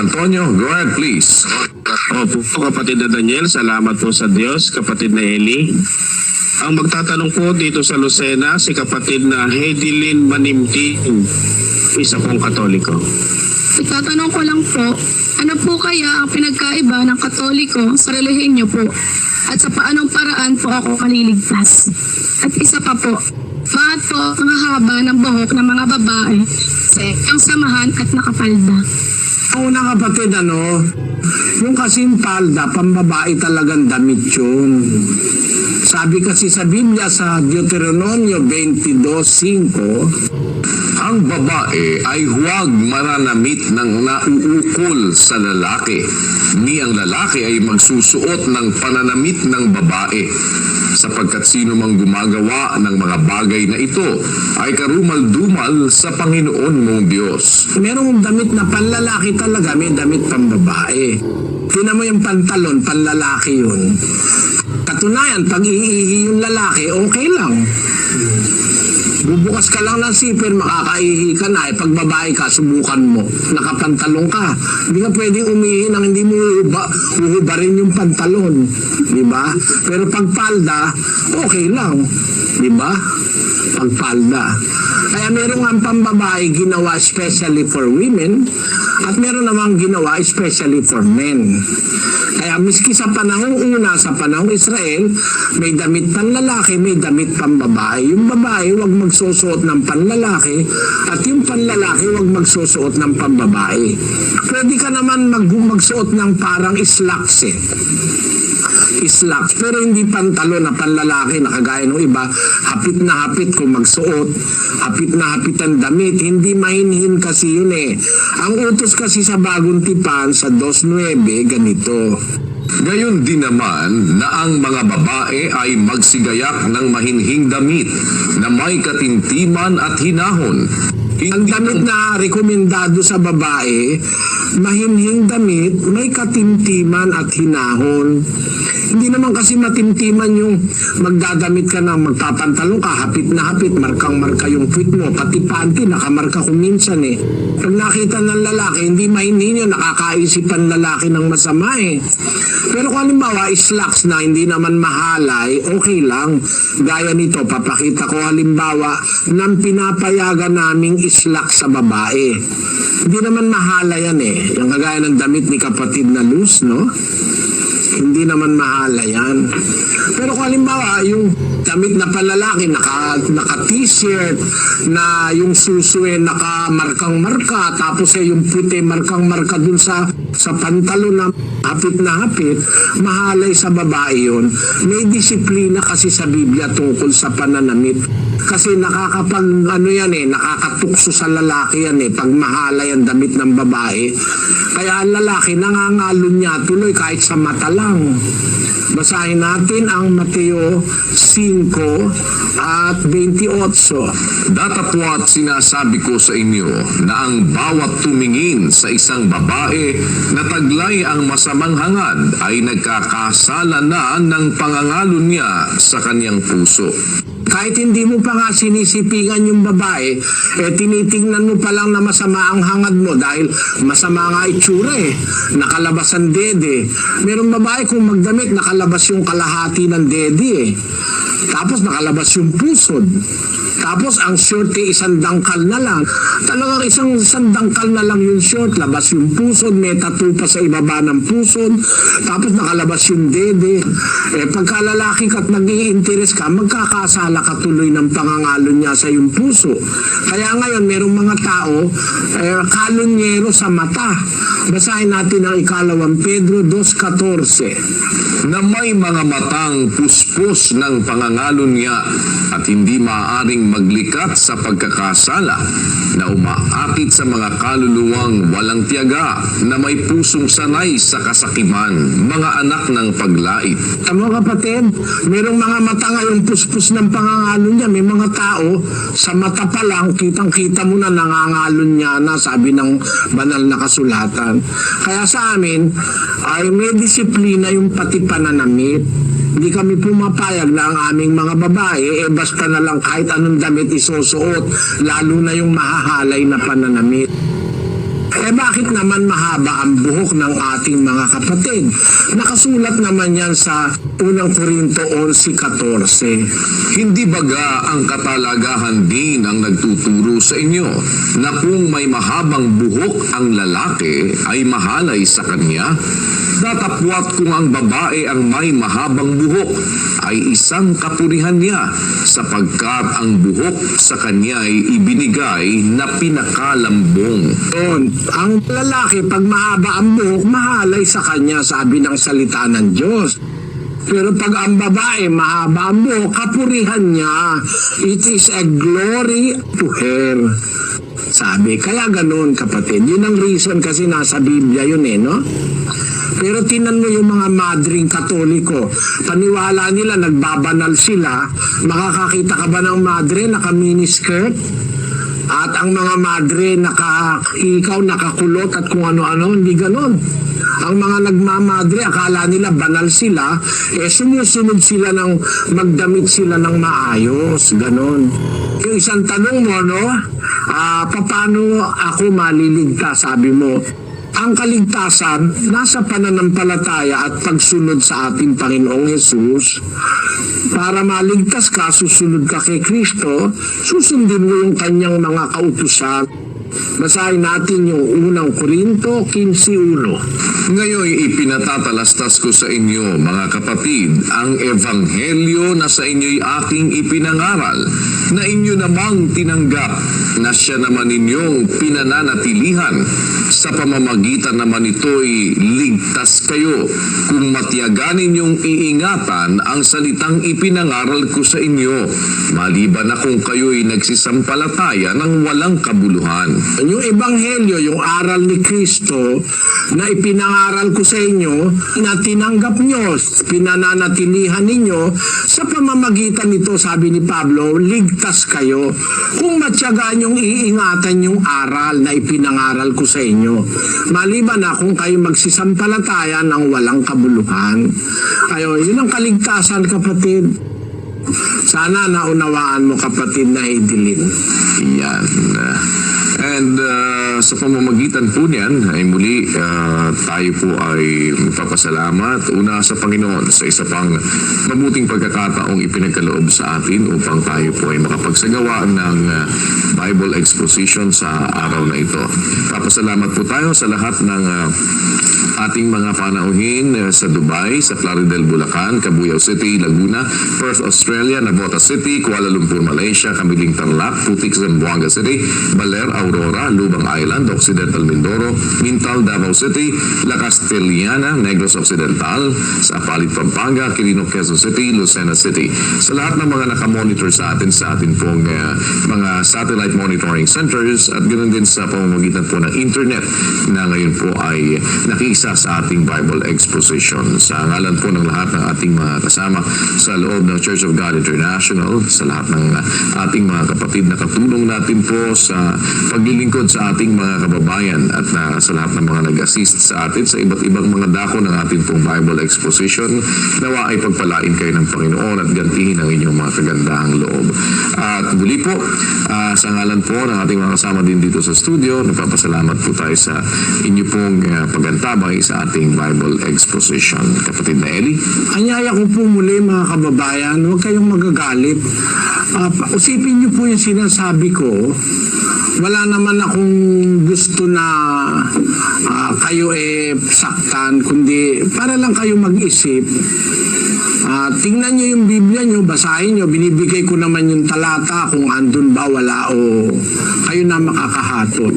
Antonio, go ahead please. Opo, kapatid na Daniel, salamat po sa Diyos. Kapatid na Eli. Ang magtatanong po dito sa Lucena, si kapatid na Hedilyn Manimti, isa pong Katoliko. Itatanong ko lang po, ano po kaya ang pinagkaiba ng Katoliko sa relihiyon niyo po? At sa paanong paraan po ako maliligtas? At isa pa po, bakit po ang haba ng buhok ng mga babae sa ang samahan at nakapalda? Ang unang kapatid, yung kasing palda, pambabae talagang damit yun. Sabi kasi sa Biblia sa Deuteronomio 22:5, Ang babae ay huwag mananamit ng nauukol sa lalaki, ni ang lalaki ay magsusuot ng pananamit ng babae, sapagkat sino mang gumagawa ng mga bagay na ito ay karumal-dumal sa Panginoon mong Diyos. merong damit na panlalaki talaga, may damit pambabae. Tingnan mo yung pantalon, panlalaki yun. Katunayan, pag iihi yung lalaki, okay lang. Bubukas ka lang ng zipper, makakaihi ka na. Pag babae ka, subukan mo. Nakapantalon ka. Hindi ka pwedeng umihi nang hindi mo uhubarin yung pantalon. Diba? Pero pag palda, okay lang. Diba? Pag palda. Kaya meron ang pambabae ginawa especially for women at meron namang ginawa especially for men. Kaya miski sa panahong una, sa panahong Israel, may damit panlalaki, may damit pambabae. Yung babae, huwag magsusuot ng panlalaki at yung panlalaki, huwag magsusuot ng pambabae. Pwede ka naman magsuot ng parang slacks slacks, pero hindi pantalon na panlalaki na kagaya ng iba, hapit na hapit kung magsuot, hapit na hapit ang damit, hindi mahinhin kasi yun Ang utos kasi sa Bagong Tipan sa 2:9, ganito. Gayon din naman na ang mga babae ay magsigayak ng mahinhing damit na may katimtiman at hinahon. Ang damit na rekomendado sa babae, mahinhing damit, may katimtiman at hinahon. Hindi naman kasi matimtiman yung magdadamit ka na magpapantalong ka, hapit na hapit, markang-marka yung puwit mo, pati panty, nakamarka kung minsan Pag nakita ng lalaki, hindi mahinhin yun, nakakaisipan lalaki ng masama Pero kung halimbawa, slacks na hindi naman mahalay, okay lang. Gaya nito, papakita ko halimbawa ng pinapayagan naming slacks sa babae. Hindi naman mahala yan Yung kagaya ng damit ni kapatid na Luz, no? Hindi naman mahala yan. Pero kung halimbawa, yung damit na panlalaki, naka-t-shirt, na yung suso naka-markang-marka, tapos yung puti markang-marka dun sa pantalon na hapit, mahalay sa babae yun. May disiplina kasi sa Biblia tungkol sa pananamit. Kasi nakakatukso sa lalaki yan pag mahalay ang damit ng babae. Kaya ang lalaki nangangalon niya tuloy kahit sa mata lang. Basahin natin ang Mateo 5:28. Datapwat sinasabi ko sa inyo na ang bawat tumingin sa isang babae na taglay ang masamang hangad ay nagkakasala na ng pangangalo niya sa kanyang puso. Kahit hindi mo pa nga sinisipigan yung babae, tinitingnan mo pa lang na masama ang hangad mo dahil masama nga itsura nakalabas ang dede. Merong babae kung magdamit, nakalabas yung kalahati ng dede Tapos nakalabas yung pusod. Tapos ang short isang dangkal na lang. Talagang isang dangkal na lang yung short. Labas yung pusod, may tattoo pa sa ibaba ng pusod. Tapos nakalabas yung dede. Pagka lalaki ka at nag-i-interest ka, magkakasala ka tuloy ng pangangalo niya sa yung puso. Kaya ngayon, merong mga tao, kalonyero sa mata. Basahin natin ang 2 Pedro 2:14. Na may mga matang puspos ng pangangalo niya at hindi maaaring maglikat sa pagkakasala, na umaakit sa mga kaluluwang walang tiyaga, na may pusong sanay sa kasakiman, mga anak ng paglait. Tama kapatid, merong mga mata ngayong puspos ng pangangalo niya. May mga tao, sa mata pa lang, kitang-kita mo na nangangalon niya na, sabi ng banal na kasulatan. Kaya sa amin, ay may disiplina yung pati pananamit. Hindi kami pumapayag na ang aming mga babae, basta na lang kahit anong damit isusuot, lalo na yung mahahalay na pananamit. Bakit naman mahaba ang buhok ng ating mga kapatid? Nakasulat naman yan sa 1 Corinto 11:14. Hindi baga ang katalagahan din ang nagtuturo sa inyo na kung may mahabang buhok ang lalaki ay mahalay sa kanya? Datapwat kung ang babae ang may mahabang buhok ay isang kapurihan niya sapagkat ang buhok sa kanya ay ibinigay na pinakalambong. Ang lalaki, pag mahaba ang buhok, mahalay sa kanya, sabi ng salita ng Diyos. Pero pag ang babae, mahaba ang buhok, kapurihan niya. It is a glory to her. Sabi, kaya ganun kapatid. Yun ang reason kasi nasa Biblia yun no? Pero tinan mo yung mga madring Katoliko, paniwala nila, nagbabanal sila. Makakakita ka ba ng madre naka-miniskirt? At ang mga madre naka-ikaw, nakakulot at kung ano-ano, hindi ganon. Ang mga nagmamadre, akala nila banal sila, sumusunod sila ng magdamit sila ng maayos, ganon. Yung isang tanong mo, paano ako maliligtas, sabi mo, ang kaligtasan nasa pananampalataya at pagsunod sa ating Panginoong Hesus. Para maligtas ka, susunod ka kay Kristo, susundin mo yung kanyang mga kautusan. Basahin natin yung 1 Corinto 15:1. Ngayon ipinatatalastas ko sa inyo, mga kapatid, ang ebanghelyo na sa inyo'y aking ipinangaral, na inyo namang tinanggap, na siya naman ninyong pinananatilihan. Sa pamamagitan naman ito'y ligtas kayo, kung matiyagan ninyong iingatan ang salitang ipinangaral ko sa inyo, maliban na kung kayo'y nagsisampalataya ng walang kabuluhan. Yung ebanghelyo, yung aral ni Kristo na ipinangaral ko sa inyo, na tinanggap nyo, pinananatilihan ninyo, sa pamamagitan nito, sabi ni Pablo, ligtas kayo. Kung matyagaan yung iingatan yung aral na ipinangaral ko sa inyo, maliban na kung kayo magsisampalataya ng walang kabuluhan. Ayun, yun ang kaligtasan, kapatid. Sana naunawaan mo, kapatid na Heidelin. Yan. And sa pamamagitan po niyan ay muli tayo po ay magpapasalamat una sa Panginoon sa isa pang mabuting pagkakataong ipinagkaloob sa atin upang tayo po ay makapagsagawa ng Bible exposition sa araw na ito. Papasalamat po tayo sa lahat ng ating mga panauhin sa Dubai, sa Plaridel, Bulacan, Cabuyao City, Laguna, Perth, Australia, Navota City, Kuala Lumpur, Malaysia, Kamiling Tarlac, Putik, Zamboanga City, Baler, Aurora, Lubang Island, Occidental Mindoro, Mintal, Davao City, La Castellana, Negros Occidental, sa Apalit, Pampanga, Quirino, Quezon City, Lucena City. Sa lahat ng mga nakamonitor sa atin pong mga satellite monitoring centers at ganoon din sa pamamagitan po ng internet na ngayon po ay nakiisa sa ating Bible exposition. Sa ngalan po ng lahat ng ating mga kasama sa loob ng Church of God International, sa lahat ng ating mga kapatid na katulong natin po sa paglilingkod sa ating mga kababayan at sa lahat ng mga nag-assist sa atin sa iba't ibang mga dako ng ating pong Bible exposition, nawa ay pagpalain kayo ng Panginoon at gantihin ang inyong mga kagandahang loob. At muli po, sa ngalan po ng ating mga kasama din dito sa studio, nagpapasalamat po tayo sa inyo pong pagantabay sa ating Bible exposition. Kapatid na Eli. Anyaya ko po muli, mga kababayan, huwag kayong magagalit. Usipin niyo po yung sinasabi ko. Wala naman akong gusto na kayo saktan, kundi para lang kayo mag-isip. Tingnan nyo yung Biblia nyo, basahin nyo, binibigay ko naman yung talata kung andun ba, wala o kayo na makakahatol.